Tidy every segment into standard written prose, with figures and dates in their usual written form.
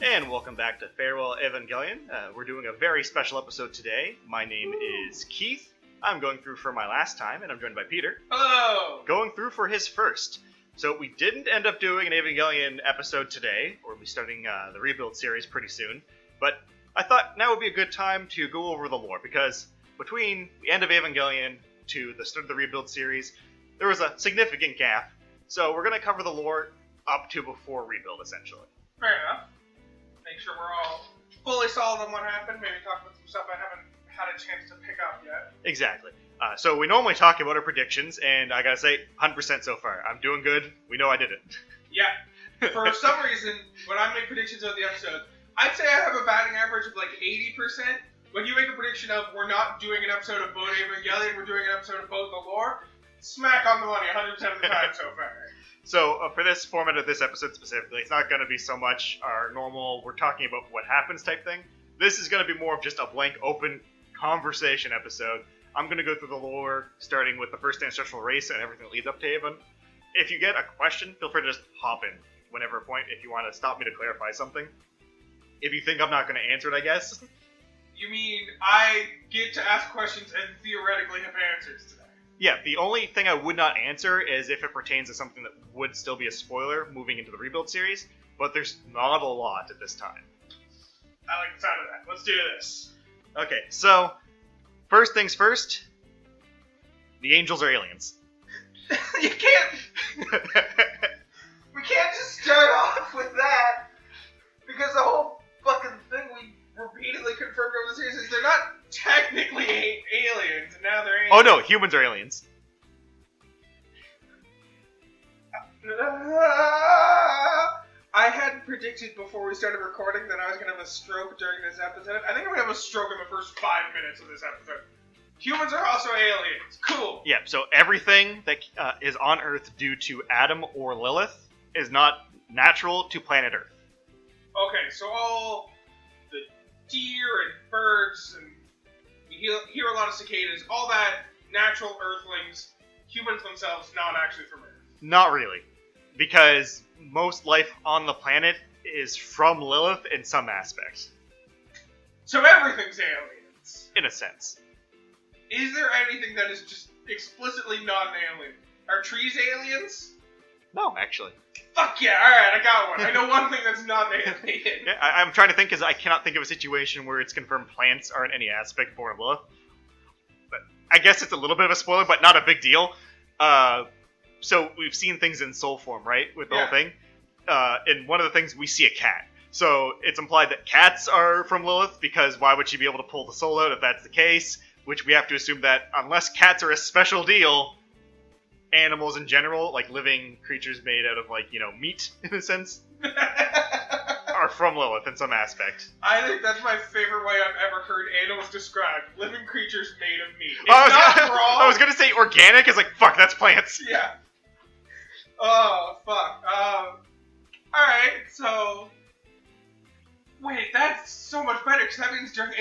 And welcome back to Farewell Evangelion. We're doing a very special episode today. My name is Keith. I'm going through for my last time, and I'm joined by Peter. Hello! Going through for his first. So we didn't end up doing an Evangelion episode today, or we'll be starting the Rebuild series pretty soon. But I thought now would be a good time to go over the lore, because between the end of Evangelion to the start of the Rebuild series, there was a significant gap. So we're going to cover the lore up to before Rebuild, essentially. Fair enough. Make sure we're all fully solid on what happened. Maybe talk about some stuff I haven't had a chance to pick up yet. Exactly. So we normally talk about our predictions, and I gotta say, 100% so far. I'm doing good. We know I did it. Yeah. For some reason, when I make predictions of the episode, I'd say I have a batting average of like 80%. When you make a prediction of we're not doing an episode of Boat Evangelion, we're doing an episode of Boat the Lore, smack on the money 100% of the time so far. So for this format of this episode specifically, it's not going to be so much our normal, we're talking about what happens type thing. This is going to be more of just a blank, open conversation episode. I'm going to go through the lore, starting with the first ancestral race and everything that leads up to Haven. If you get a question, feel free to just hop in whenever point if you want to stop me to clarify something. If you think I'm not going to answer it, I guess. You mean I get to ask questions and theoretically have answers to that? Yeah, the only thing I would not answer is if it pertains to something that would still be a spoiler moving into the Rebuild series, but there's not a lot at this time. I like the sound of that. Let's do this. Okay, so, first things first, the angels are aliens. You can't... We can't just start off with that, because the whole fucking thing we repeatedly confirmed over the series is they're not technically aliens, and now they're aliens. Oh no, humans are aliens. I had predicted before we started recording that I was going to have a stroke during this episode. I think I'm going to have a stroke in the first 5 minutes of this episode. Humans are also aliens. Cool. Yeah, so everything that is on Earth due to Adam or Lilith is not natural to planet Earth. Okay, so all the deer and birds, and we hear a lot of cicadas, all that natural Earthlings, humans themselves, not actually from Earth. Not really, because most life on the planet is from Lilith in some aspects. So everything's aliens. In a sense. Is there anything that is just explicitly not an alien? Are trees aliens? No, actually. Fuck yeah, alright, I got one. I know one thing that's not an alien. Yeah, I'm trying to think, because I cannot think of a situation where it's confirmed plants are in any aspect born of Lilith. But I guess it's a little bit of a spoiler, but not a big deal. So we've seen things in soul form, right? With the whole thing. And one of the things, we see a cat. So it's implied that cats are from Lilith, because why would she be able to pull the soul out if that's the case? Which we have to assume that unless cats are a special deal, animals in general, like living creatures made out of, like, you know, meat, in a sense, are from Lilith in some aspect. I think that's my favorite way I've ever heard animals described. Living creatures made of meat. It's not wrong. I was gonna say organic, is like, fuck, that's plants. Yeah. Oh, fuck. Alright, so... Wait, that's so much better, because that means during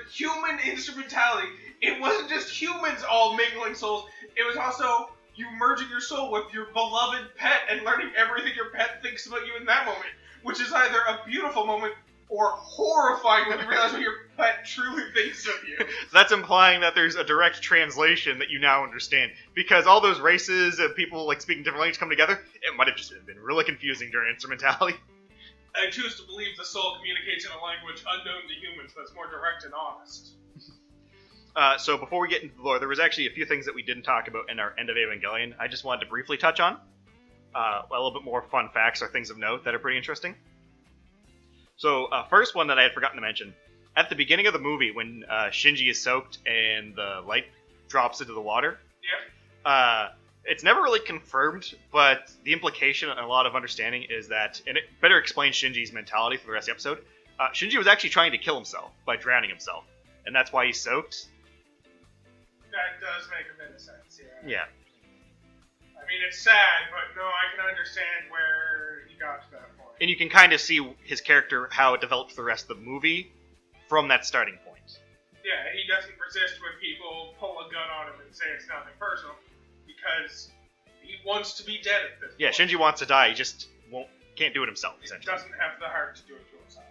human instrumentality, it wasn't just humans all mingling souls, it was also you merging your soul with your beloved pet and learning everything your pet thinks about you in that moment, which is either a beautiful moment or horrifying when you realize what your pet truly thinks of you. That's implying that there's a direct translation that you now understand. Because all those races and people like speaking different languages come together, it might have just been really confusing during instrumentality. I choose to believe the soul communicates in a language unknown to humans that's more direct and honest. So before we get into the lore, there was actually a few things that we didn't talk about in our End of Evangelion I just wanted to briefly touch on. A little bit more fun facts or things of note that are pretty interesting. So first one that I had forgotten to mention. At the beginning of the movie, when Shinji is soaked and the light drops into the water, it's never really confirmed, but the implication and a lot of understanding is that, and it better explains Shinji's mentality for the rest of the episode, Shinji was actually trying to kill himself by drowning himself, and that's why he's soaked. That does make a bit of sense, Yeah. I mean, it's sad, but no, I can understand where he got to that point. And you can kind of see his character, how it developed for the rest of the movie, from that starting point. Yeah, he doesn't resist when people pull a gun on him and say it's nothing personal, because he wants to be dead at this point. Yeah, Shinji wants to die, he just won't can't do it himself, He essentially. doesn't have the heart to do it to himself.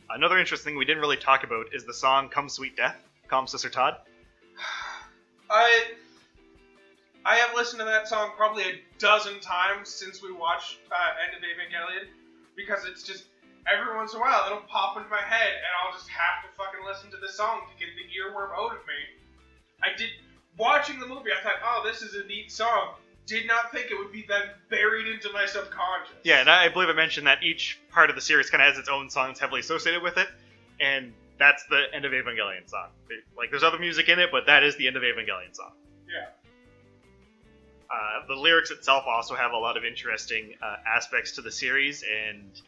Another interesting thing we didn't really talk about is the song Come Sweet Death, Calm Sister Todd. I have listened to that song probably a dozen times since we watched End of Evangelion, because it's just, every once in a while it'll pop into my head and I'll just have to fucking listen to this song to get the earworm out of me. Watching the movie, I thought, oh, this is a neat song. Did not think it would be then buried into my subconscious. Yeah, and I believe I mentioned that each part of the series kind of has its own songs heavily associated with it, and that's the End of Evangelion song. Like, there's other music in it, but that is the End of Evangelion song. Yeah. The lyrics itself also have a lot of interesting aspects to the series, and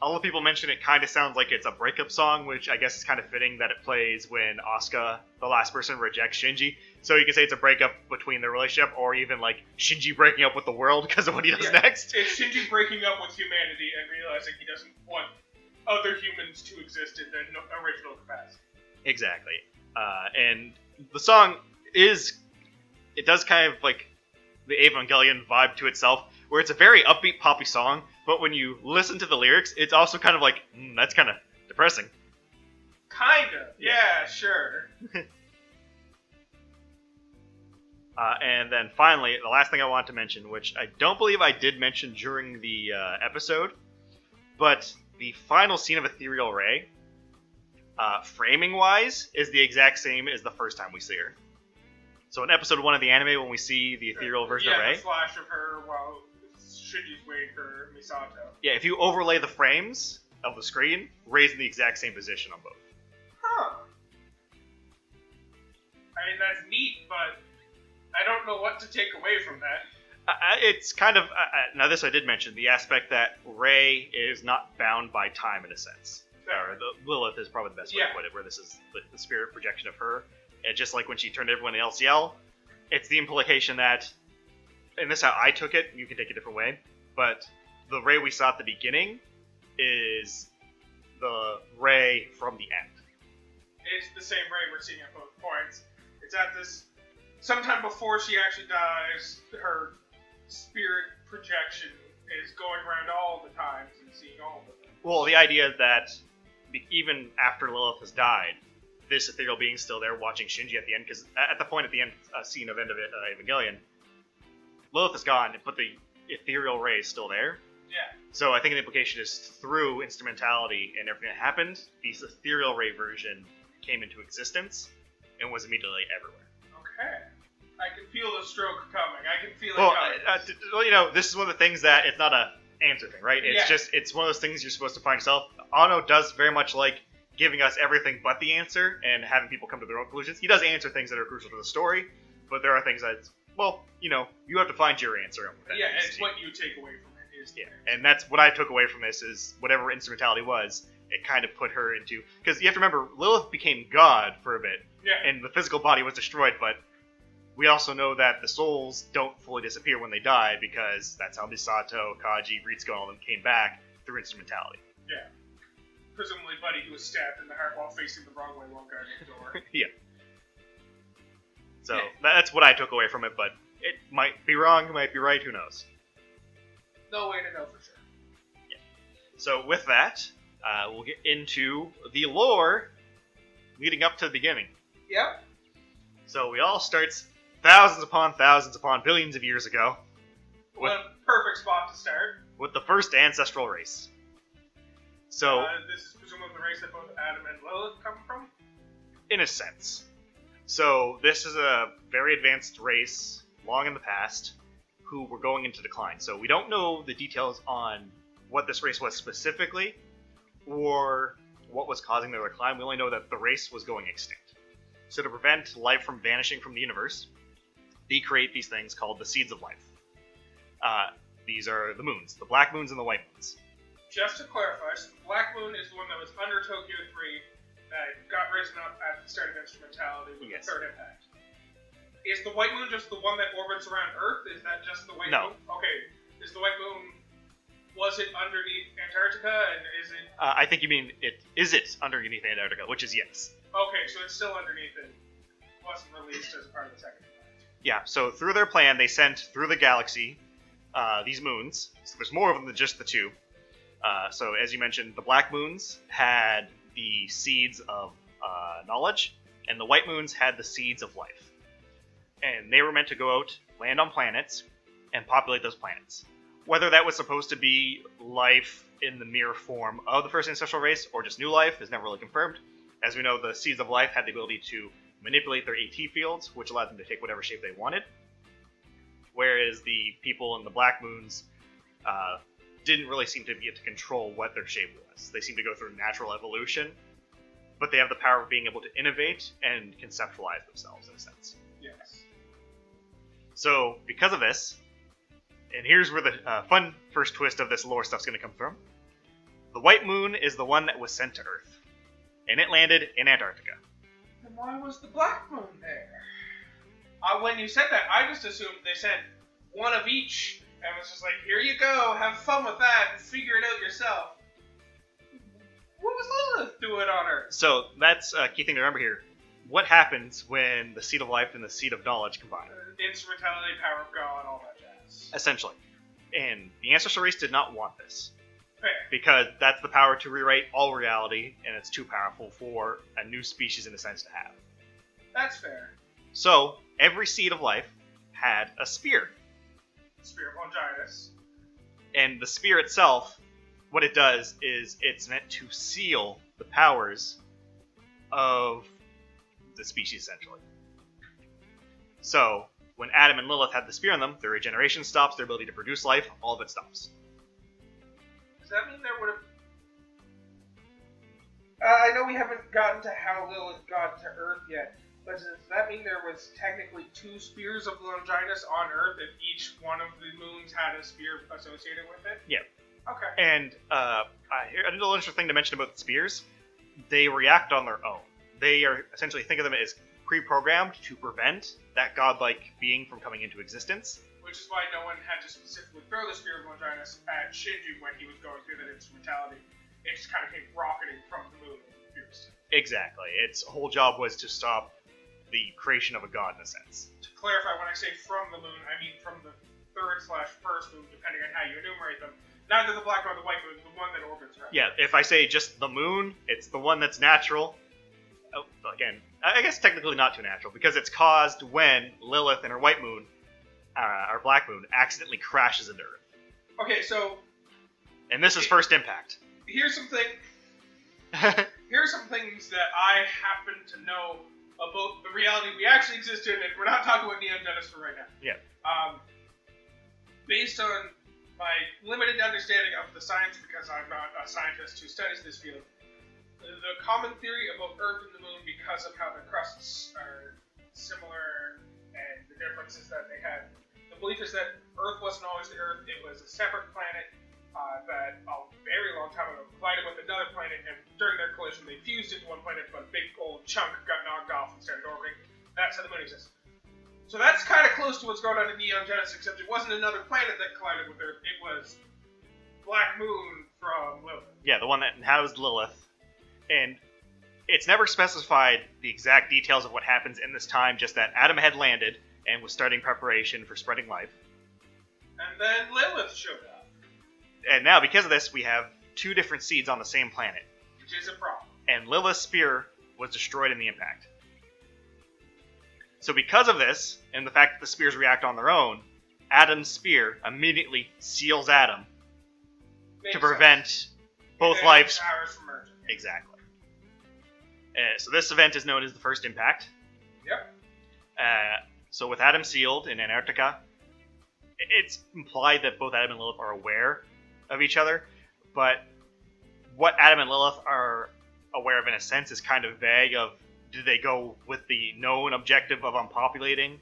all the people mention it kind of sounds like it's a breakup song, which I guess is kind of fitting that it plays when Asuka, the last person, rejects Shinji. So you can say it's a breakup between their relationship, or even like Shinji breaking up with the world because of what he does next. It's Shinji breaking up with humanity and realizing he doesn't want other humans to exist in their original capacity. Exactly. And the song it does kind of like the Evangelion vibe to itself, where it's a very upbeat, poppy song, but when you listen to the lyrics, it's also kind of like, that's kind of depressing. Kinda. Yeah, sure. And then finally, the last thing I want to mention, which I don't believe I did mention during the episode, but the final scene of Ethereal Ray, framing-wise, is the exact same as the first time we see her. So in episode 1 of the anime, when we see the ethereal version of Ray... Yeah, the flash of her while Shinji's waiting for Misato. Yeah, if you overlay the frames of the screen, Ray's in the exact same position on both. Huh. I mean, that's neat, but I don't know what to take away from that. It's kind of... now this I did mention, the aspect that Ray is not bound by time in a sense. Or the Lilith is probably the best way to put it, where this is the spirit projection of her. And just like when she turned everyone to LCL, it's the implication that, and this is how I took it, you can take it a different way, but the Ray we saw at the beginning is the Ray from the end. It's the same Ray we're seeing at both points. It's at this, sometime before she actually dies, her spirit projection is going around all the times and seeing all of them. Well, the idea that even after Lilith has died, this ethereal being's still there watching Shinji at the end, because at the point at the end scene of End of Evangelion, Lilith is gone, but the ethereal Ray is still there. Yeah. So I think the implication is through instrumentality and everything that happened, the ethereal Ray version came into existence and was immediately everywhere. Okay. I can feel the stroke coming. I can feel it coming. This is one of the things that it's not a answer thing, right? It's just, it's one of those things you're supposed to find yourself. Ano does very much like giving us everything but the answer and having people come to their own conclusions. He does answer things that are crucial to the story, but there are things that, you have to find your answer. Yeah, it's what you take away from it. And that's what I took away from this, is whatever instrumentality was, it kind of put her into... Because you have to remember, Lilith became God for a bit, and the physical body was destroyed, but we also know that the souls don't fully disappear when they die, because that's how Misato, Kaji, Ritsuko, and all them came back through instrumentality. Yeah. Presumably Buddy, who was stabbed in the heart while facing the wrong way while guarding the door. Yeah. So, that's what I took away from it, but it might be wrong, it might be right, who knows. No way to know for sure. Yeah. So, with that, we'll get into the lore leading up to the beginning. Yep. So, we all start thousands upon billions of years ago. What a perfect spot to start. With the first ancestral race. So, this is presumably the race that both Adam and Lilith come from? In a sense. So, this is a very advanced race, long in the past, who were going into decline. So, we don't know the details on what this race was specifically, or what was causing their decline. We only know that the race was going extinct. So, to prevent life from vanishing from the universe, they create these things called the Seeds of Life. These are the moons, the black moons and the white moons. Just to clarify, so the Black Moon is the one that was under Tokyo 3 that got risen up at the start of Instrumentality with the third impact. Is the White Moon just the one that orbits around Earth? Is that just the White Moon? Okay. Is the White Moon, was it underneath Antarctica, and is it... I think you mean, is it underneath Antarctica, which is yes. Okay, so it's still underneath it. Wasn't released as a part of the second impact. Yeah, so through their plan, they sent through the galaxy these moons. So there's more of them than just the two. So as you mentioned, the black moons had the seeds of knowledge, and the white moons had the seeds of life. And they were meant to go out, land on planets, and populate those planets. Whether that was supposed to be life in the mere form of the first ancestral race, or just new life, is never really confirmed. As we know, the seeds of life had the ability to manipulate their AT fields, which allowed them to take whatever shape they wanted. Whereas the people in the black moons didn't really seem to be able to control what their shape was. They seem to go through natural evolution, but they have the power of being able to innovate and conceptualize themselves in a sense. Yes. So, because of this, and here's where the fun first twist of this lore stuff's going to come from. The white moon is the one that was sent to Earth, and it landed in Antarctica. Then why was the black moon there? When you said that, I just assumed they sent one of each, and was just like, here you go, have fun with that, and figure it out yourself. What was Lilith doing on Earth? So, that's a key thing to remember here. What happens when the seed of life and the seed of knowledge combine? Instrumentality, power of God, all that jazz. Essentially. And the ancestral race did not want this. Fair. Because that's the power to rewrite all reality, and it's too powerful for a new species in a sense to have. That's fair. So, every seed of life had a spear. Spear of Longinus. And the spear itself, what it does is it's meant to seal the powers of the species, essentially. So, when Adam and Lilith had the spear on them, their regeneration stops, their ability to produce life, all of it stops. Does that mean there would have... I know we haven't gotten to how Lilith got to Earth yet, but does that mean there was technically 2 spears of Longinus on Earth if each one of the moons had a spear associated with it? Yeah. Okay. And a little interesting thing to mention about the spears, they react on their own. They are essentially, think of them as pre-programmed to prevent that godlike being from coming into existence. Which is why no one had to specifically throw the spear of Longinus at Shinji when he was going through that instrumentality. It just kind of came rocketing from the moon and pierced. Exactly. Its whole job was to stop the creation of a god in a sense. To clarify, when I say from the moon, I mean from the third/first moon, depending on how you enumerate them. Neither the black nor the white moon, the one that orbits around. Yeah, if I say just the moon, it's the one that's natural. Oh, again, I guess technically not too natural, because it's caused when Lilith and her white moon, our black moon, accidentally crashes into Earth. Okay, so... And this is first impact. Here's some things that I happen to know about the reality we actually exist in, and we're not talking about Neon Genesis for right now. Yeah. Based on my limited understanding of the science, because I'm not a scientist who studies this field, the common theory about Earth and the Moon, because of how the crusts are similar and the difference is that they had, the belief is that Earth wasn't always the Earth, it was a separate planet that a very long time ago collided with another planet, and during their collision they fused into one planet, but a big old chunk got knocked off and started orbiting. That's how the Moon exists. So that's kind of close to what's going on in Neon Genesis, except it wasn't another planet that collided with Earth, it was Black Moon from Lilith. Yeah, the one that housed Lilith. And it's never specified the exact details of what happens in this time, just that Adam had landed and was starting preparation for spreading life. And then Lilith showed up. And now, because of this, we have 2 different seeds on the same planet. Which is a problem. And Lilith's spear was destroyed in the impact. So because of this, and the fact that the spears react on their own, Adam's spear immediately seals Adam to prevent both lives... Powers from merging. Exactly. So this event is known as the first impact. Yep. So with Adam sealed in Antarctica, it's implied that both Adam and Lilith are aware of each other, but what Adam and Lilith are aware of in a sense is kind of vague of, did they go with the known objective of unpopulating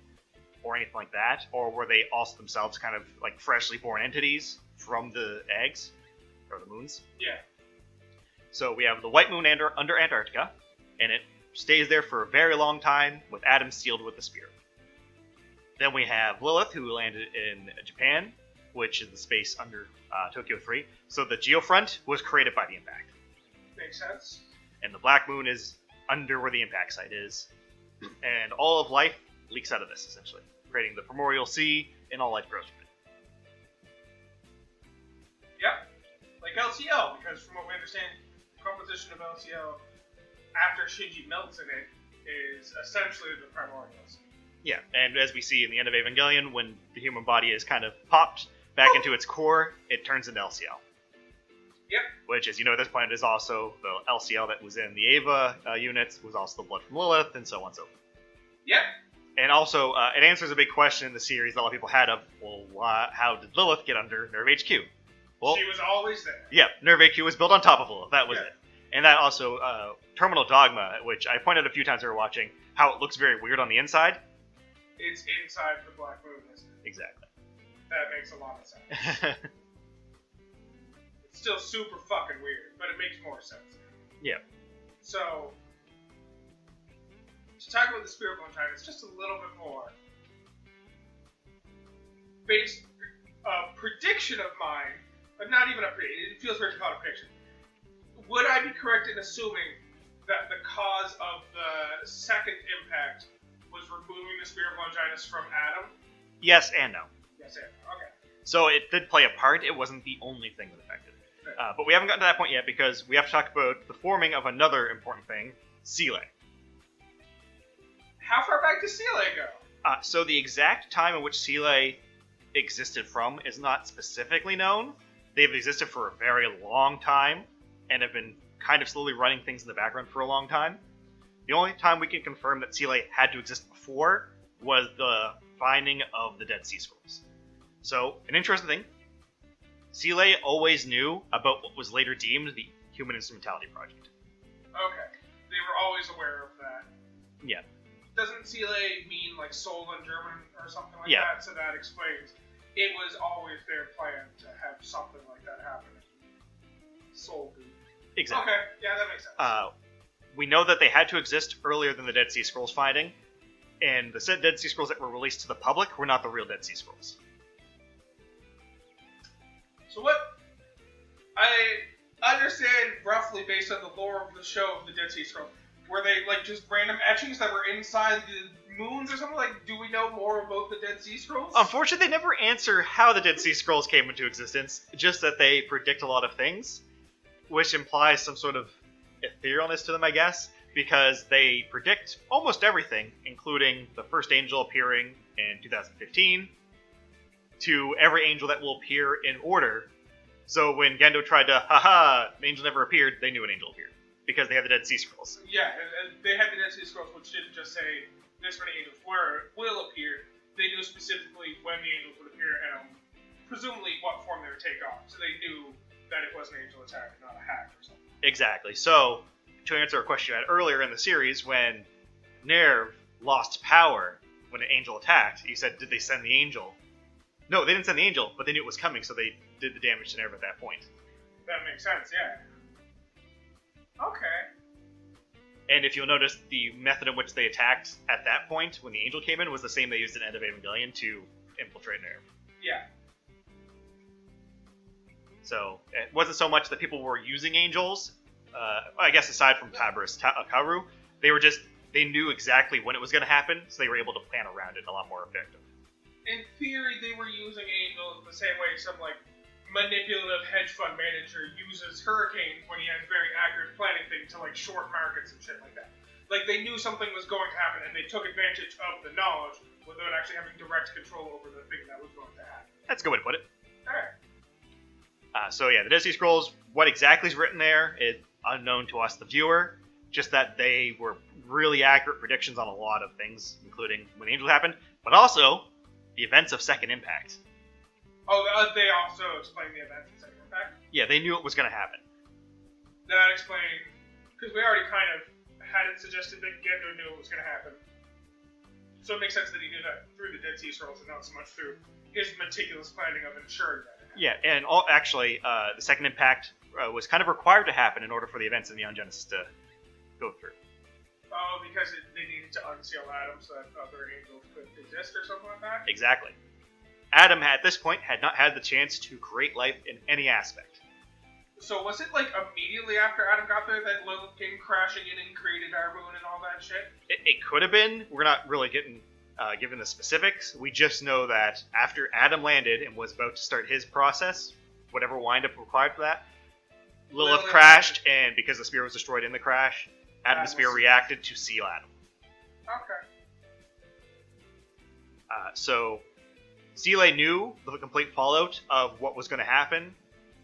or anything like that, or were they also themselves kind of like freshly born entities from the eggs, or the moons? Yeah. So we have the white moon under Antarctica, and it stays there for a very long time with Adam sealed with the spear. Then we have Lilith, who landed in Japan, which is the space under Tokyo 3. So the geofront was created by the impact. Makes sense. And the black moon is under where the impact site is. And all of life leaks out of this, essentially, creating the primordial sea, and all life grows from it. Yep. Like LCL, because from what we understand, the composition of LCL after Shinji melts in it is essentially the primordials. Yeah, and as we see in the end of Evangelion, when the human body is kind of popped back into its core, it turns into LCL. Yep. Which, as you know, at this point is also the LCL that was in the Eva units, was also the blood from Lilith, and so on and so forth. Yep. And also, it answers a big question in the series that a lot of people had of, well, how did Lilith get under Nerve HQ? Well, she was always there. Yeah, Nerve HQ was built on top of Lilith. That was it. And that also, Terminal Dogma, which I pointed out a few times we were watching, how it looks very weird on the inside. It's inside the Black Moon, isn't it? Exactly. That makes a lot of sense. It's still super fucking weird, but it makes more sense. Yeah. So, to talk about the Spirit of Longinus just a little bit more, based a prediction of mine, but not even a prediction, it feels weird to call it a prediction. Would I be correct in assuming that the cause of the second impact was removing the Spirit of Longinus from Adam? Yes and no. Yes and no, okay. So it did play a part. It wasn't the only thing that affected it. But we haven't gotten to that point yet because we have to talk about the forming of another important thing, Seele. How far back does Seele go? So the exact time in which Seele existed from is not specifically known. They've existed for a very long time and have been kind of slowly running things in the background for a long time. The only time we can confirm that Seele had to exist before was the finding of the Dead Sea Scrolls. So, an interesting thing, Seele always knew about what was later deemed the Human Instrumentality Project. Okay. They were always aware of that. Yeah. Doesn't Seele mean like soul in German or something like Yeah. that? So that explains. It was always their plan to have something like that happen. Soul Goo. Exactly. Okay, yeah, that makes sense. We know that they had to exist earlier than the Dead Sea Scrolls finding, and the said Dead Sea Scrolls that were released to the public were not the real Dead Sea Scrolls. So what I understand roughly based on the lore of the show of the Dead Sea Scrolls, were they like just random etchings that were inside the moons or something? Like, do we know more about the Dead Sea Scrolls? Unfortunately, they never answer how the Dead Sea Scrolls came into existence, just that they predict a lot of things, which implies some sort of etherealness to them, I guess, because they predict almost everything, including the first angel appearing in 2015, to every angel that will appear in order. So when Gendo tried to, an angel never appeared, they knew an angel appeared, because they had the Dead Sea Scrolls. Yeah, and they had the Dead Sea Scrolls, which didn't just say this many angels will appear. They knew specifically when the angels would appear and presumably what form they would take on. So they knew that it was an angel attack, not a hack or something. Exactly. So, to answer a question you had earlier in the series, when Nerve lost power when an angel attacked, you said, did they send the angel? No, they didn't send the angel, but they knew it was coming, so they did the damage to Nerve at that point. That makes sense, yeah. Okay. And if you'll notice, the method in which they attacked at that point, when the angel came in, was the same they used at the end of Evangelion to infiltrate Nerve. Yeah. So, it wasn't so much that people were using angels, I guess aside from Karu, they knew exactly when it was going to happen, so they were able to plan around it a lot more effective. In theory, they were using angels the same way some, like, manipulative hedge fund manager uses hurricanes when he has very accurate planning things to, like, short markets and shit like that. Like, they knew something was going to happen, and they took advantage of the knowledge without actually having direct control over the thing that was going to happen. That's a good way to put it. Alright. So yeah, the Dead Sea Scrolls, what exactly is written there is unknown to us, the viewer, just that they were really accurate predictions on a lot of things, including when the angel happened, but also the events of Second Impact. Oh, they also explained the events of Second Impact? Yeah, they knew it was going to happen. That explained, because we already kind of had it suggested that Gendo knew it was going to happen. So it makes sense that he knew that through the Dead Sea Scrolls and not so much through his meticulous planning of ensuring that. Yeah, and actually, the Second Impact was kind of required to happen in order for the events in Neon Genesis to go through. Oh, because they needed to unseal Adam so that other angels could exist or something like that? Exactly. Adam, at this point, had not had the chance to create life in any aspect. So was it, like, immediately after Adam got there that Lilith came crashing in and created our moon and all that shit? It could have been. We're not really getting given the specifics. We just know that after Adam landed and was about to start his process, whatever wind-up required for that. Lilith Lilith crashed, and because the spear was destroyed in the crash, Adam's spear was- reacted to seal Adam. Okay. So, Seele knew the complete fallout of what was going to happen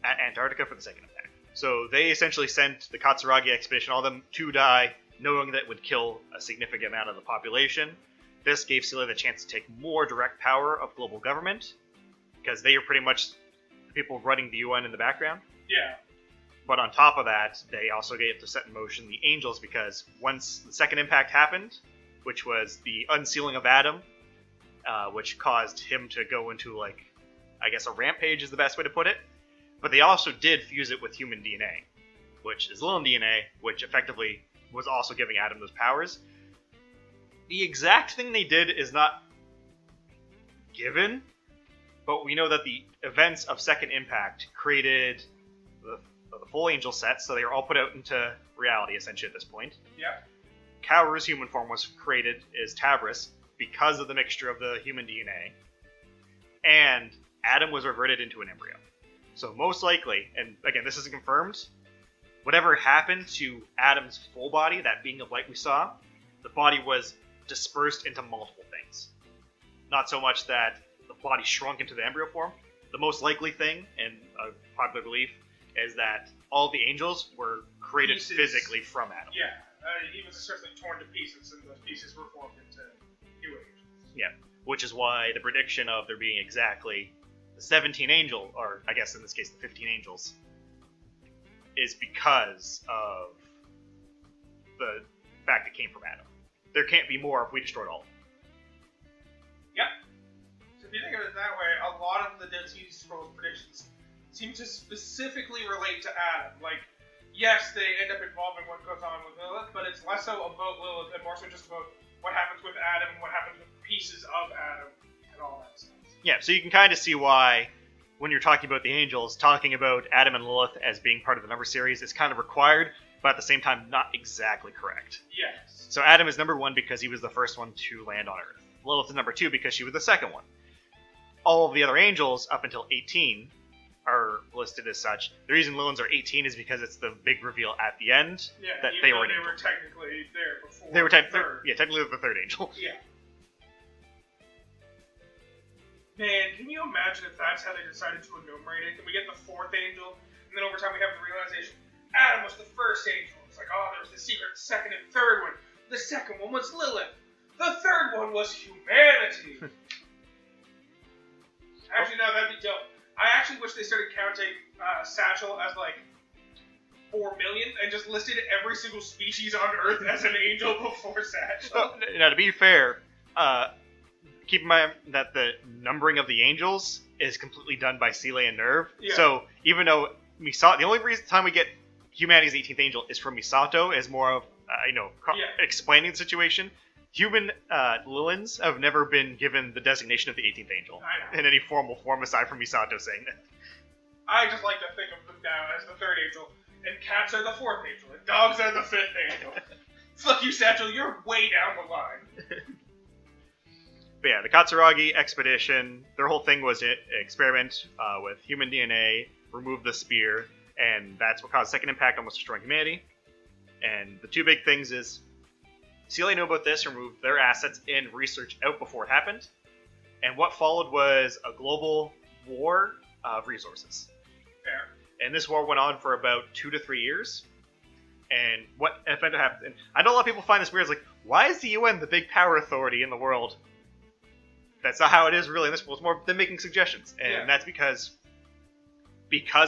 at Antarctica for the second impact. So they essentially sent the Katsuragi expedition, all of them, to die, knowing that it would kill a significant amount of the population. This gave Seele the chance to take more direct power of global government, because they are pretty much the people running the UN in the background. Yeah. But on top of that, they also get to set in motion the Angels, because once the second impact happened, which was the unsealing of Adam, which caused him to go into, like, I guess a rampage is the best way to put it. But they also did fuse it with human DNA, which is Lilith DNA, which effectively was also giving Adam those powers. The exact thing they did is not given, but we know that the events of Second Impact created the full angel set, so they are all put out into reality, essentially, at this point. Yep. Kaoru's human form was created as Tabris because of the mixture of the human DNA, and Adam was reverted into an embryo. So most likely, and again, this isn't confirmed, whatever happened to Adam's full body, that being of light we saw, the body was dispersed into multiple things. Not so much that the body shrunk into the embryo form. The most likely thing, and a popular belief, is that all the angels were created Pieces. physically from Adam. Yeah. He was essentially torn to pieces, and those pieces were formed into new angels. Yeah, which is why the prediction of there being exactly the 17 angels, or I guess in this case the 15 angels, is because of the fact it came from Adam. There can't be more if we destroyed all of them. Yep. So if you think of it that way, a lot of the Dead Sea Scrolls predictions seem to specifically relate to Adam. Like, yes, they end up involving what goes on with Lilith, but it's less so about Lilith and more so just about what happens with Adam and what happens with pieces of Adam and all that stuff. Yeah, so you can kind of see why, when you're talking about the angels, talking about Adam and Lilith as being part of the number series is kind of required, but at the same time, not exactly correct. Yes. So Adam is number 1 because he was the first one to land on Earth. Lilith is number 2 because she was the second one. All of the other angels, up until 18, are listed as such. The reason Lilith's are 18 is because it's the big reveal at the end that even they though were an they angel. were technically there before. They were third. technically the third angel. Yeah. Man, can you imagine if that's how they decided to enumerate it? And we get the fourth angel, and then over time we have the realization Adam was the first angel. It's like, oh, there's the secret second and third one. The second one was Lilith. The third one was humanity. Actually, no, that'd be dope. I actually wish they started counting Satchel as like 4 million and just listed every single species on Earth as an angel before Satchel. Now, to be fair, keep in mind that the numbering of the angels is completely done by Seele and Nerve. Yeah. So even though Misato, the only time we get humanity's 18th angel is from Misato, is more of explaining the situation. Human Lilins have never been given the designation of the 18th angel in any formal form aside from Misato saying that. I just like to think of them now as the third angel, and cats are the fourth angel, and dogs are the fifth angel. Fuck you, Satchel, you're way down the line. But yeah, the Katsuragi expedition, their whole thing was an experiment with human DNA, remove the spear, and that's what caused Second Impact, almost destroying humanity. And the two big things is, Seele knew about this, removed their assets and research out before it happened, and what followed was a global war of resources. Fair. And this war went on for about 2 to 3 years. And what eventually happened, and I know a lot of people find this weird, it's like, why is the UN the big power authority in the world? That's not how it is really in this world. It's more them making suggestions. And that's because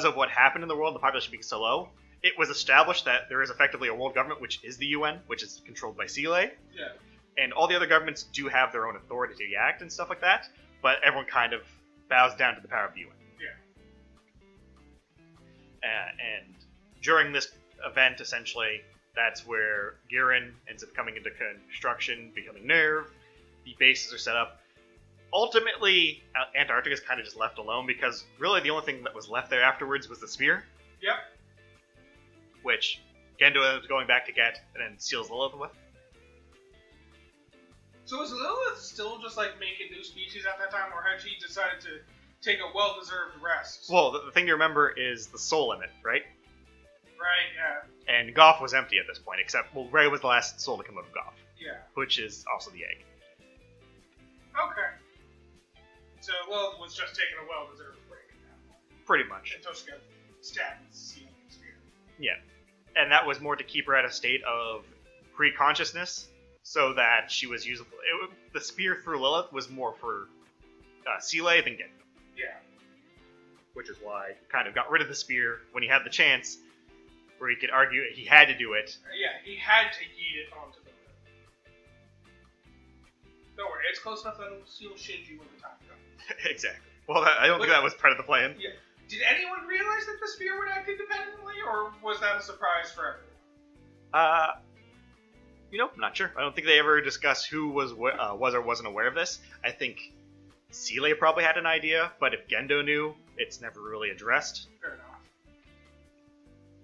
of what happened in the world, the population being so low, it was established that there is effectively a world government, which is the UN, which is controlled by Seele. Yeah. And all the other governments do have their own authority to act and stuff like that, but everyone kind of bows down to the power of the UN. Yeah. And during this event, essentially, that's where Girin ends up coming into construction, becoming Nerve. The bases are set up. Ultimately, Antarctica is kind of just left alone because really the only thing that was left there afterwards was the spear. Yep. Which Gendo is going back to get and then seals Lilith with. So was Lilith still just like making new species at that time, or had she decided to take a well-deserved rest. Well, the thing to remember is the soul in it, right? Right, yeah. And Goff was empty at this point, except, well, Ray was the last soul to come out of Goff. Yeah. Which is also the egg. Okay. So Lilith was just taking a well-deserved break at that point. Pretty much. Until she got stabbed with the spear. Yeah. And that was more to keep her at a state of pre-consciousness, so that she was usable. The spear through Lilith was more for Seele than Gendo. Yeah. Which is why he kind of got rid of the spear when he had the chance, where he could argue he had to do it. Yeah, he had to yeet it onto the lid. Don't worry, it's close enough that it'll seal Shinji when the time comes. Exactly. Well, I don't think that was part of the plan. Yeah. Did anyone realize that the spear would act independently, or was that a surprise for everyone? I'm not sure. I don't think they ever discussed who was or wasn't aware of this. I think Seele probably had an idea, but if Gendo knew, it's never really addressed. Fair enough.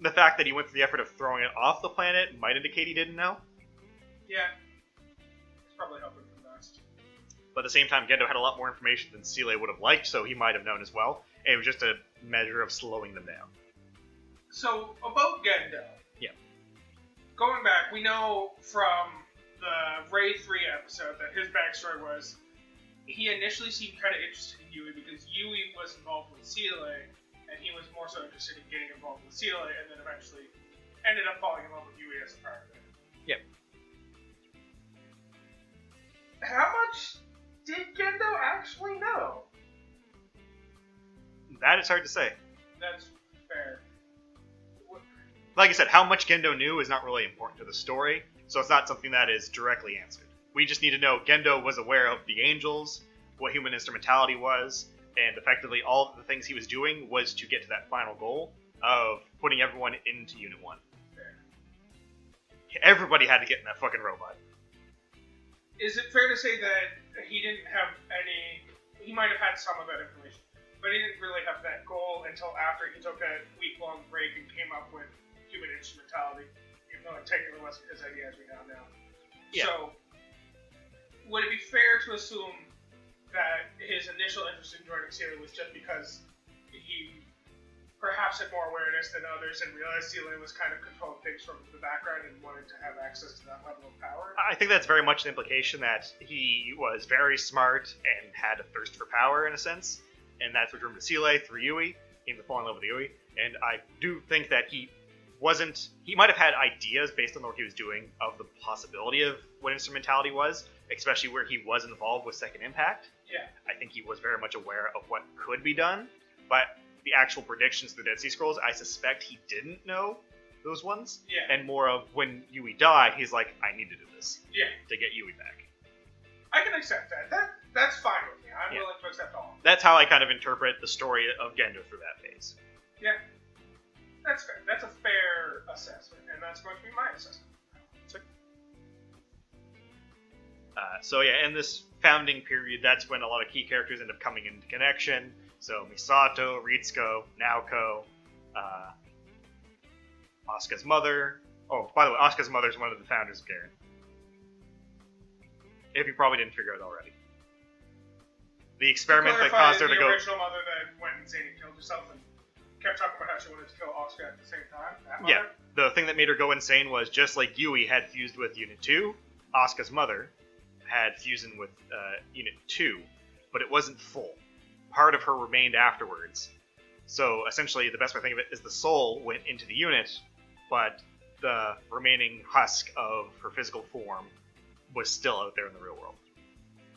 The fact that he went through the effort of throwing it off the planet might indicate he didn't know. Yeah. It's probably helping for the best. But at the same time, Gendo had a lot more information than Seele would have liked, so he might have known as well. And it was just a measure of slowing them down. So, about Gendo. Yeah. Going back, we know from the Ray 3 episode that his backstory was he initially seemed kind of interested in Yui because Yui was involved with Seele, and he was more so interested in getting involved with Seele, and then eventually ended up falling in love with Yui as a part of it. Yep. How much did Gendo actually know? That is hard to say. That's fair. Like I said, how much Gendo knew is not really important to the story, so it's not something that is directly answered. We just need to know Gendo was aware of the angels, what human instrumentality was, and effectively all of the things he was doing was to get to that final goal of putting everyone into Unit 1. Fair. Everybody had to get in that fucking robot. Is it fair to say that he didn't have any... He might have had some of that information, but he didn't really have that goal until after he took that week-long break and came up with human instrumentality, even though it technically wasn't his idea as we now know. Yeah. So, would it be fair to assume that his initial interest in joining Seele was just because he perhaps had more awareness than others and realized Seele was kind of controlling things from the background and wanted to have access to that level of power? I think that's very much an implication that he was very smart and had a thirst for power in a sense, and that's what drew him to Seele through Yui, came to fall in love with Yui, and I do think that he might have had ideas based on the work he was doing of the possibility of what instrumentality was, especially where he was involved with Second Impact. Yeah. I think he was very much aware of what could be done, but the actual predictions of the Dead Sea Scrolls, I suspect he didn't know those ones. Yeah. And more of when Yui died, he's like, I need to do this. Yeah. To get Yui back. I can accept that. That's fine with me. I'm willing to accept all of it. That's how I kind of interpret the story of Gendo through that phase. Yeah. That's fair. That's a fair assessment, and that's going to be my assessment. So yeah, in this founding period, that's when a lot of key characters end up coming into connection. So Misato, Ritsuko, Naoko, Asuka's mother. Oh, by the way, Asuka's mother is one of the founders of Garen. If you probably didn't figure it out already. The experiment that caused her to go... The original mother that went insane and killed herself and kept talking about how she wanted to kill Asuka at the same time. That mother? Yeah, the thing that made her go insane was just like Yui had fused with Unit 2, Asuka's mother had fused in with Unit 2, but it wasn't full. Part of her remained afterwards. So essentially, the best way to think of it is the soul went into the unit, but the remaining husk of her physical form was still out there in the real world.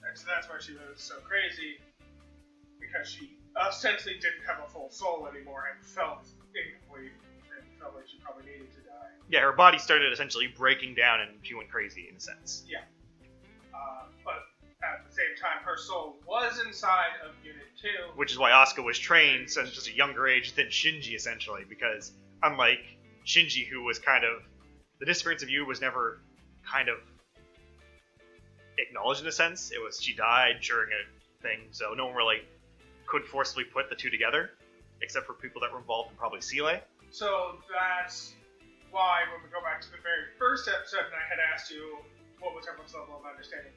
And so that's why she was so crazy, because she essentially didn't have a full soul anymore and felt incomplete and felt like she probably needed to die. Yeah, her body started essentially breaking down and she went crazy in a sense. Yeah. But at the same time, her soul was inside of Unit 2. Which is why Asuka was trained since just a younger age than Shinji, essentially, because unlike Shinji, who was kind of... The disappearance of Yu was never kind of acknowledged in a sense. It was she died during a thing, so no one really could forcibly put the two together, except for people that were involved in probably Seele. So that's why when we go back to the very first episode and I had asked you what was everyone's level of understanding,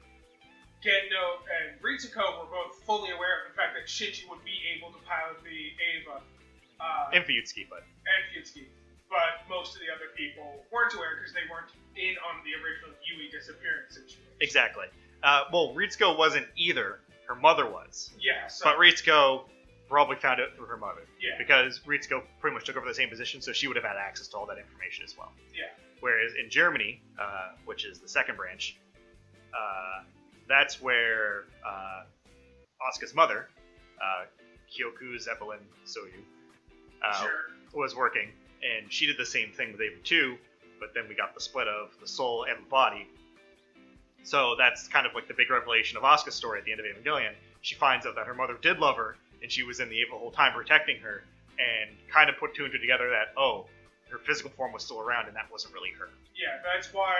Gendo and Ritsuko were both fully aware of the fact that Shinji would be able to pilot the Eva. And Fuyutsuki, but most of the other people weren't aware because they weren't in on the original Yui disappearance situation. Exactly. Well, Ritsuko wasn't either. Her mother was. Yeah, so... But Ritsuko probably found out through her mother. Yeah. Because Ritsuko pretty much took over the same position, so she would have had access to all that information as well. Yeah. Whereas in Germany, which is the second branch, that's where Asuka's mother, Kyoku Zeppelin Soyu, was working, and she did the same thing with Eva 2, but then we got the split of the soul and the body. So that's kind of like the big revelation of Asuka's story at the end of Evangelion. She finds out that her mother did love her, and she was in the Eva the whole time protecting her, and kind of put two and two together that, oh, her physical form was still around, and that wasn't really her. Yeah, that's why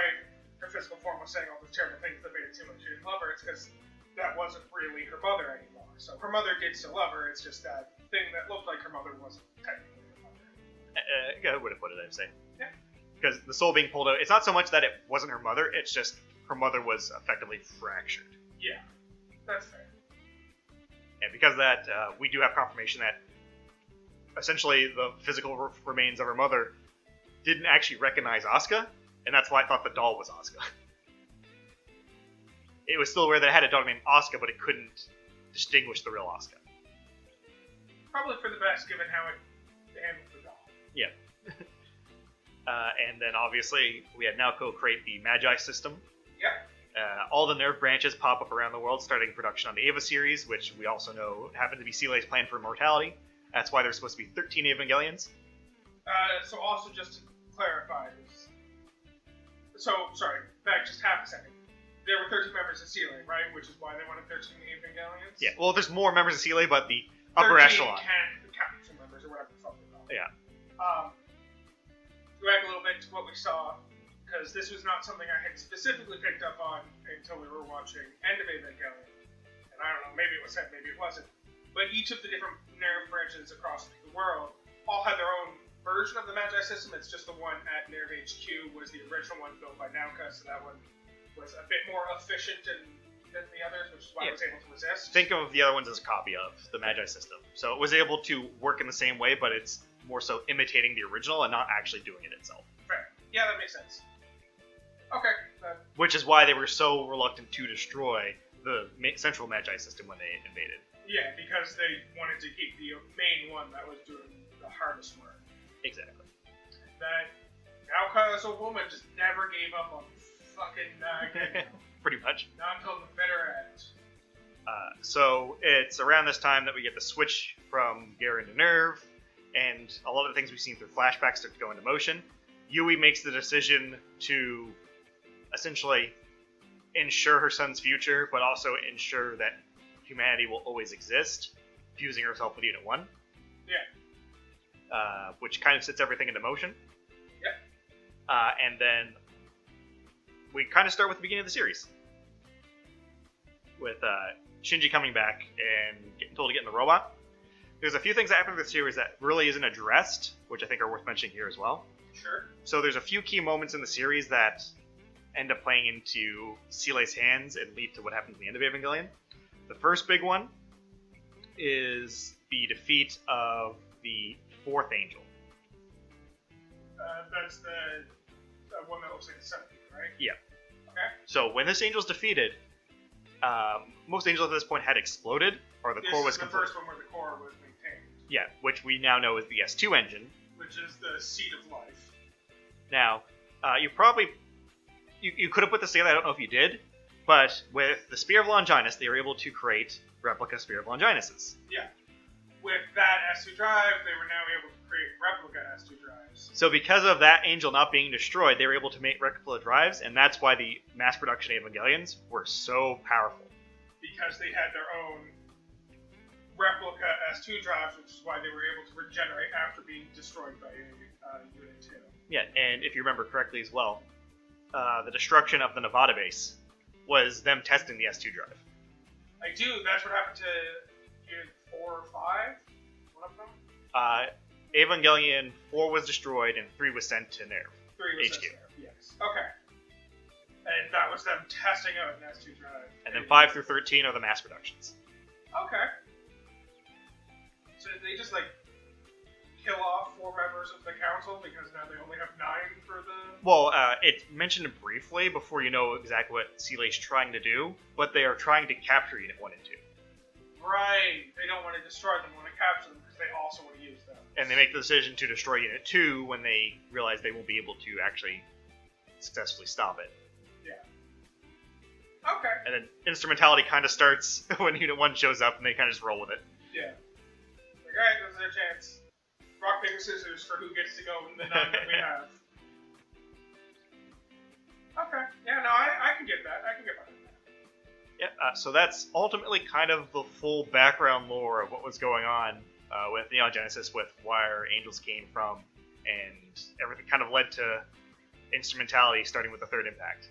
her physical form was saying all those terrible things that made it seem like she didn't love her. It's because that wasn't really her mother anymore. So her mother did still love her, it's just that thing that looked like her mother wasn't technically her mother. I would have put it, I'd say. Yeah. Because the soul being pulled out, it's not so much that it wasn't her mother, it's just her mother was effectively fractured. Yeah, that's fair. And because of that, we do have confirmation that essentially the physical remains of her mother didn't actually recognize Asuka, and that's why I thought the doll was Asuka. It was still aware that it had a dog named Asuka, but it couldn't distinguish the real Asuka. Probably for the best, given how it handled the doll. Yeah. And then obviously we had Naoko create the Magi system. Yep. All the nerve branches pop up around the world, starting production on the Eva series, which we also know happened to be Seele's plan for immortality. That's why there's supposed to be 13 Evangelions. So also just to clarify this. So, sorry, back just half a second. There were 13 members of Seele, right? Which is why they wanted 13 Evangelions? Yeah, well, there's more members of Seele, but the upper echelon. 13 captain members, or whatever the fuck they're called. Yeah. Go back a little bit to what we saw, because this was not something I had specifically picked up on until we were watching End of Evangelion. And I don't know, maybe it was said, maybe it wasn't. But each of the different nerve branches across the world all had their own version of the Magi system. It's just the one at Nerve HQ was the original one built by Nauka, so that one was a bit more efficient than the others, which is why it was able to resist. Think of the other ones as a copy of the Magi system. So it was able to work in the same way, but it's more so imitating the original and not actually doing it itself. Fair. Yeah, that makes sense. Okay. Which is why they were so reluctant to destroy the central Magi system when they invaded. Yeah, because they wanted to keep the main one that was doing the hardest work. Exactly. That Nauka as a woman just never gave up on fucking Pretty much. Not until the bitter end. So it's around this time that we get the switch from Garen to Nerve, and a lot of the things we've seen through flashbacks start to go into motion. Yui makes the decision to essentially ensure her son's future, but also ensure that humanity will always exist, fusing herself with Unit 1. Yeah. Which kind of sets everything into motion. Yep. And then we kind of start with the beginning of the series. With Shinji coming back and getting told to get in the robot. There's a few things that happen in the series that really isn't addressed, which I think are worth mentioning here as well. Sure. So there's a few key moments in the series that end up playing into Seele's hands and lead to what happens at the end of Evangelion. The first big one is the defeat of the fourth angel. That's the one that looks like a centipede, right? Yeah. Okay. So when this angel's defeated, most angels at this point had exploded, or the core was complete. This is the first one where the core was maintained. Yeah, which we now know is the S2 engine. Which is the seed of life. Now, you probably... You could have put this together, I don't know if you did, but with the Spear of Longinus, they were able to create replica Spear of Longinuses. Yeah. With that S2 drive, they were now able to create replica S2 drives. So because of that angel not being destroyed, they were able to make replica drives, and that's why the mass production Evangelions were so powerful. Because they had their own replica S2 drives, which is why they were able to regenerate after being destroyed by Unit 2. Yeah, and if you remember correctly as well, the destruction of the Nevada base was them testing the S2 drive. I do. That's what happened to Unit 4 or 5? One of them? Evangelion 4 was destroyed and 3 was sent to Nerve. 3 was HQ. sent to Nerve, yes. Okay. And that was them testing out an S2 drive. And then 5 through 13 are the mass productions. Okay. So they just, like, kill off 4 members of the council because now they only have 9 for the... Well, it's mentioned briefly before you know exactly what Sealay's trying to do, but they are trying to capture Unit 1 and 2. Right. They don't want to destroy them, they want to capture them because they also want to use them. And they make the decision to destroy Unit 2 when they realize they won't be able to actually successfully stop it. Yeah. Okay. And then instrumentality kind of starts when Unit 1 shows up, and they kind of just roll with it. Yeah. Like, alright, this is our chance. Rock, paper, scissors for who gets to go in the 9 that we have. Okay. Yeah, no, I can get that. I can get behind that. Yeah, so that's ultimately kind of the full background lore of what was going on with Neon Genesis, with where Angels came from, and everything kind of led to instrumentality, starting with the third impact.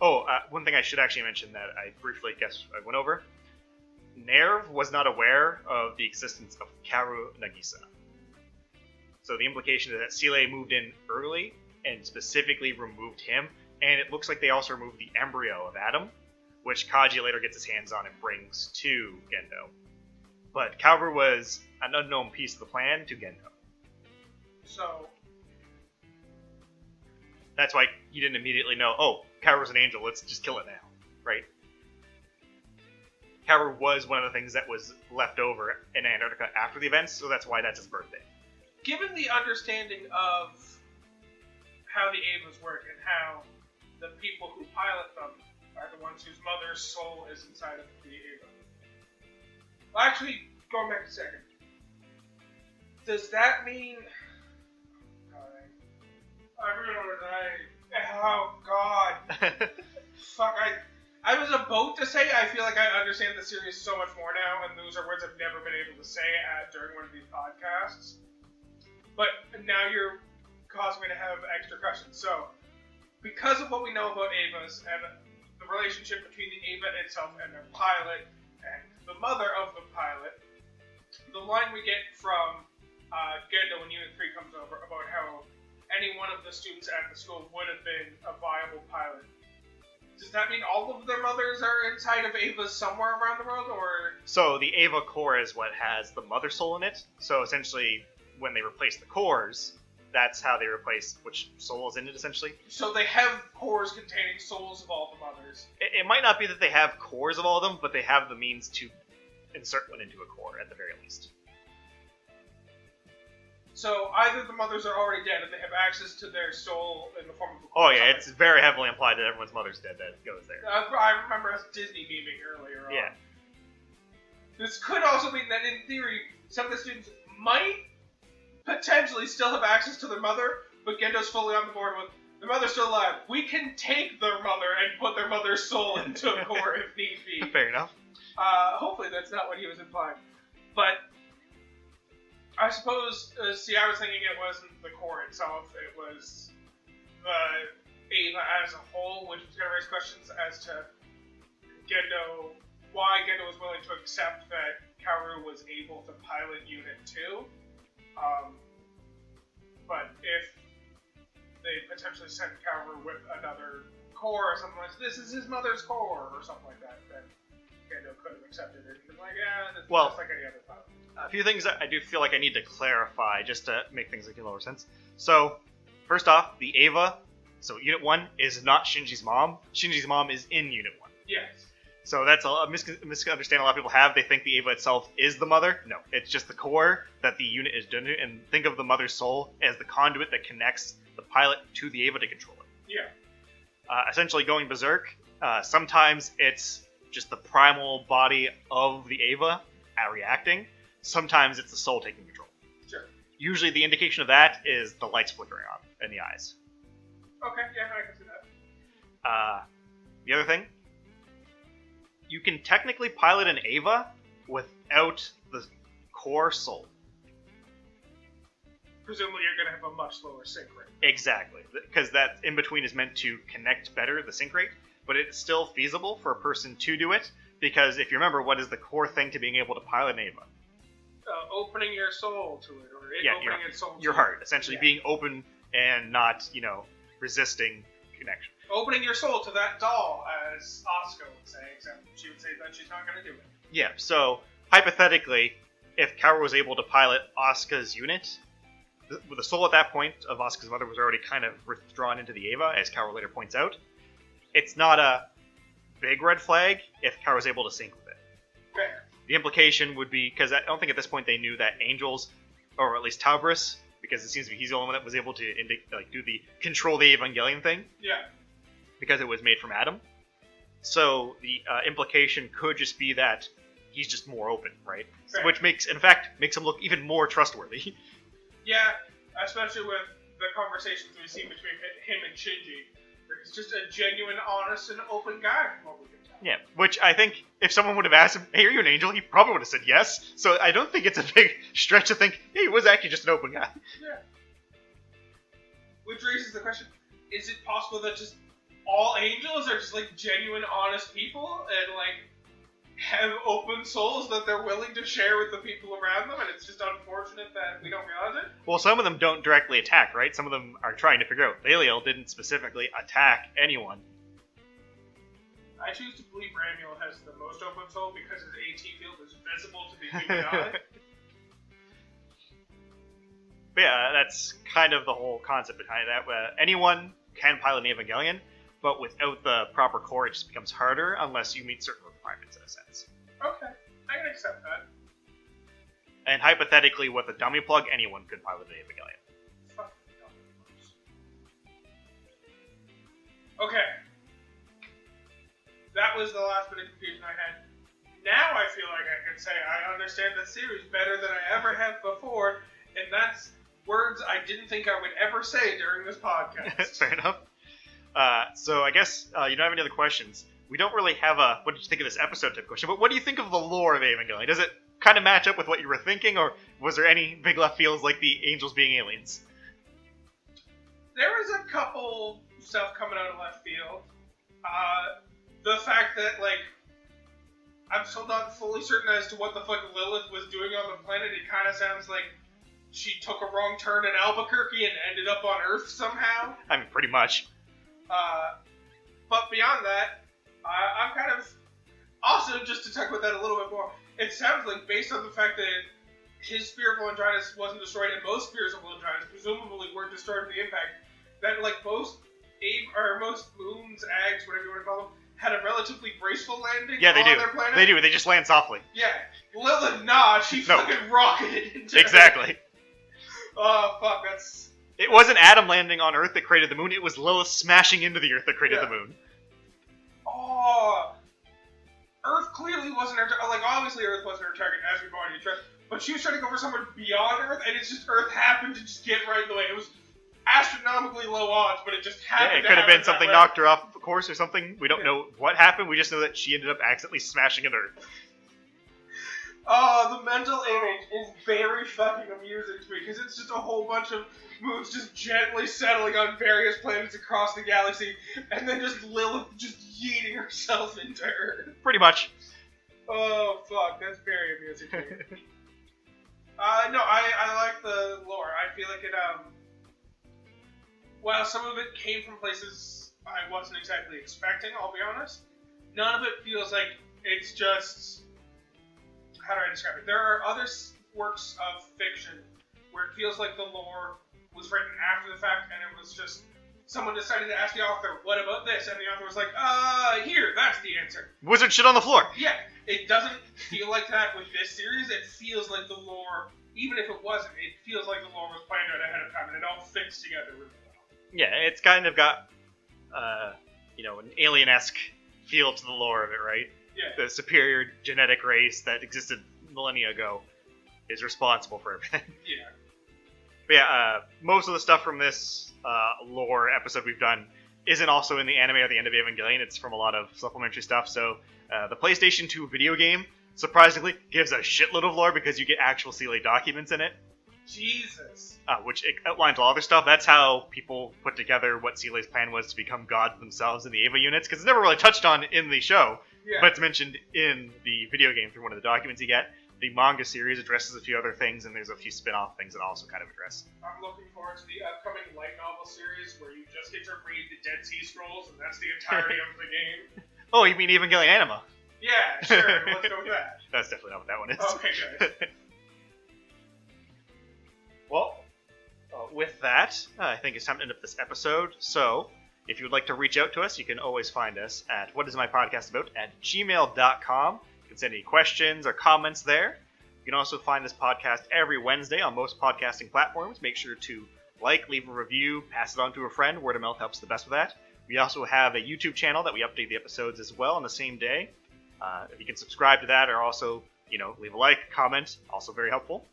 Oh, one thing I should actually mention that I briefly guess I went over. Nerve was not aware of the existence of Karu Nagisa. So the implication is that Sealay moved in early and specifically removed him, and it looks like they also removed the embryo of Adam, which Kaji later gets his hands on and brings to Gendo. But Kaoru was an unknown piece of the plan to Gendo. So... That's why he didn't immediately know, oh, Kaoru's an angel, let's just kill it now, right? Kaoru was one of the things that was left over in Antarctica after the events, so that's why that's his birthday. Given the understanding of how the Avas work and how the people who pilot them are the ones whose mother's soul is inside of the Ava. Well, actually, going back a second. Does that mean... Oh, God. Fuck, I was about to say I feel like I understand the series so much more now, and those are words I've never been able to say during one of these podcasts. But now you're causing me to have extra questions. So, because of what we know about Avas and the relationship between the Ava itself and their pilot and the mother of the pilot, the line we get from Gendo when Unit 3 comes over about how any one of the students at the school would have been a viable pilot. Does that mean all of their mothers are inside of Avas somewhere around the world, or...? So the Ava core is what has the mother soul in it. So essentially, when they replace the cores, that's how they replace which soul is in it, essentially. So they have cores containing souls of all the mothers. It might not be that they have cores of all of them, but they have the means to insert one into a core, at the very least. So either the mothers are already dead and they have access to their soul in the form of a core. Oh yeah, it's very heavily implied that everyone's mother's dead that goes there. I remember us Disney memeing earlier on. Yeah. This could also mean that in theory, some of the students might potentially still have access to their mother, but Gendo's fully on the board with, their mother's still alive. We can take their mother and put their mother's soul into a core if need be. Fair enough. Hopefully that's not what he was implying. But I suppose, I was thinking it wasn't the core itself, it was the Ava as a whole, which was going to raise questions as to Gendo, why Gendo was willing to accept that Kaoru was able to pilot Unit 2. But if they potentially sent Kaoru with another core or something like this is his mother's core or something like that, then Gendo could have accepted it and been like, yeah, it's just like any other pilot. A few things that I do feel like I need to clarify just to make things make a little more sense. So, first off, the Ava, so Unit 1 is not Shinji's mom. Shinji's mom is in Unit 1. Yes. So that's a misunderstanding a lot of people have. They think the Ava itself is the mother. No, it's just the core that the unit is doing, and think of the mother's soul as the conduit that connects the pilot to the Ava to control it. Yeah. Essentially going berserk, sometimes it's just the primal body of the Ava reacting. Sometimes it's the soul taking control. Sure. Usually the indication of that is the lights flickering on in the eyes. Okay, yeah, I can see that. The other thing, you can technically pilot an Ava without the core soul. Presumably you're going to have a much lower sync rate. Exactly, because that in-between is meant to connect better, the sync rate, but it's still feasible for a person to do it, because if you remember, what is the core thing to being able to pilot an Ava? Opening your soul to it, or opening its soul to your heart, essentially yeah. being open and not, resisting connection. Opening your soul to that doll, as Asuka would say, except she would say that she's not going to do it. Yeah, so hypothetically, if Kaoru was able to pilot Asuka's unit, the soul at that point of Asuka's mother was already kind of withdrawn into the Eva, as Kaoru later points out. It's not a big red flag if Kaoru was able to sync with it. Fair. The implication would be, because I don't think at this point they knew that Angels, or at least Taubris, because it seems to be he's the only one that was able to do the control the Evangelion thing. Yeah. Because it was made from Adam. So the implication could just be that he's just more open, right? Fair. Which makes him look even more trustworthy. Yeah, especially with the conversations we see between him and Shinji. Where he's just a genuine, honest, and open guy from what we can tell. Yeah, which I think if someone would have asked him, hey, are you an angel? He probably would have said yes. So I don't think it's a big stretch to think, hey, he was actually just an open guy. Yeah. Which raises the question, is it possible that just all angels are just, like, genuine, honest people, and, like, have open souls that they're willing to share with the people around them, and it's just unfortunate that we don't realize it? Well, some of them don't directly attack, right? Some of them are trying to figure out. Belial didn't specifically attack anyone. I choose to believe Ramuel has the most open soul because his AT field is visible to the human eye. But yeah, that's kind of the whole concept behind that. Anyone can pilot an Evangelion, but without the proper core, it just becomes harder unless you meet certain requirements in a sense. Okay, I can accept that. And hypothetically, with a dummy plug, anyone could pilot an Evangelion. Fucking dumb. Okay. That was the last bit of confusion I had. Now I feel like I can say I understand the series better than I ever have before, and that's words I didn't think I would ever say during this podcast. Fair enough. So I guess you don't have any other questions. We don't really have a what did you think of this episode type question, but what do you think of the lore of Evangelion? Does it kind of match up with what you were thinking, or was there any big left fields like the angels being aliens? There was a couple stuff coming out of left field. The fact that, like, I'm still not fully certain as to what the fuck Lilith was doing on the planet. It kind of sounds like she took a wrong turn in Albuquerque and ended up on Earth somehow. I mean, pretty much. But beyond that, I'm kind of... Also, just to talk about that a little bit more, it sounds like, based on the fact that his Spear of Longinus wasn't destroyed, and most Spears of Longinus presumably weren't destroyed in the impact, that, like, most moons, eggs, whatever you want to call them, had a relatively graceful landing on their planet. They do. They just land softly. Yeah. Lilith, she fucking rocketed into Exactly. Oh, fuck, that's... It wasn't Adam landing on Earth that created the moon, it was Lilith smashing into the Earth that created the moon. Oh... Earth clearly wasn't her target. Like, obviously Earth wasn't her target, as we've already addressed. But she was trying to go for somewhere beyond Earth, and it's just Earth happened to just get right in the way. It was astronomically low odds, but it just happened. Yeah, it could have been something knocked her off the course or something. We don't know what happened. We just know that she ended up accidentally smashing into Earth. Oh, the mental image is very fucking amusing to me, because it's just a whole bunch of moons just gently settling on various planets across the galaxy, and then just Lilith just yeeting herself into Earth. Pretty much. Oh, fuck, that's very amusing to me. No, I like the lore. I feel like it, while some of it came from places I wasn't exactly expecting, I'll be honest, none of it feels like it's just... How do I describe it? There are other works of fiction where it feels like the lore was written after the fact, and it was just someone decided to ask the author, what about this? And the author was like, here, that's the answer. Wizard shit on the floor. Yeah, it doesn't feel like that with this series. It feels like the lore, even if it wasn't, it feels like the lore was planned out ahead of time, and it all fits together really well. Yeah, it's kind of got, an alien-esque feel to the lore of it, right? Yeah. The superior genetic race that existed millennia ago is responsible for everything. Yeah. But yeah, most of the stuff from this lore episode we've done isn't also in the anime or the end of Evangelion. It's from a lot of supplementary stuff. So the PlayStation 2 video game, surprisingly, gives a shitload of lore because you get actual CLA documents in it. Jesus. Which outlines all other stuff. That's how people put together what CLA's plan was to become gods themselves in the Eva units, because it's never really touched on in the show. Yeah. But it's mentioned in the video game through one of the documents you get. the manga series addresses a few other things, and there's a few spin-off things that also kind of address. I'm looking forward to the upcoming light novel series where you just get to read the Dead Sea Scrolls, and that's the entirety of the game. Oh, you mean Evangelion Anima? Yeah, sure. Let's go with that. That's definitely not what that one is. Okay, good. Well, with that, I think it's time to end up this episode. So, if you would like to reach out to us, you can always find us at whatismypodcastabout@gmail.com. You can send any questions or comments there. You can also find this podcast every Wednesday on most podcasting platforms. Make sure to like, leave a review, pass it on to a friend. Word of mouth helps the best with that. We also have a YouTube channel that we update the episodes as well on the same day. If you can subscribe to that or also, leave a like, comment, also very helpful.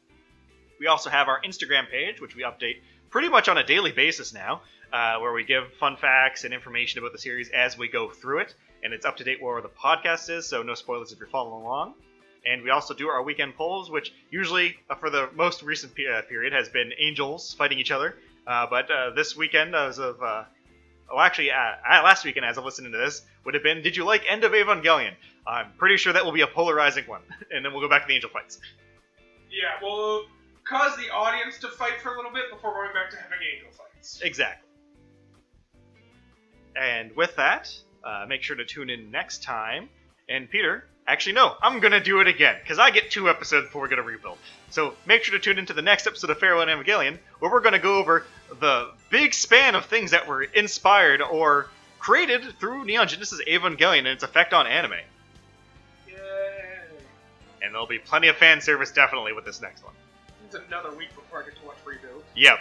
We also have our Instagram page, which we update pretty much on a daily basis now, where we give fun facts and information about the series as we go through it. And it's up to date where the podcast is, so no spoilers if you're following along. And we also do our weekend polls, which usually, for the most recent period, has been angels fighting each other. But this weekend, last weekend, as of listening to this, would have been, did you like End of Evangelion? I'm pretty sure that will be a polarizing one. And then we'll go back to the angel fights. Yeah, we'll cause the audience to fight for a little bit before going back to having angel fights. Exactly. And with that, make sure to tune in next time. And Peter, actually no, I'm going to do it again, because I get 2 episodes before we get a rebuild. So make sure to tune into the next episode of Farewell and Evangelion, where we're going to go over the big span of things that were inspired or created through Neon Genesis Evangelion and its effect on anime. Yay! And there'll be plenty of fan service definitely with this next one. It's another week before I get to watch Rebuild. Yep.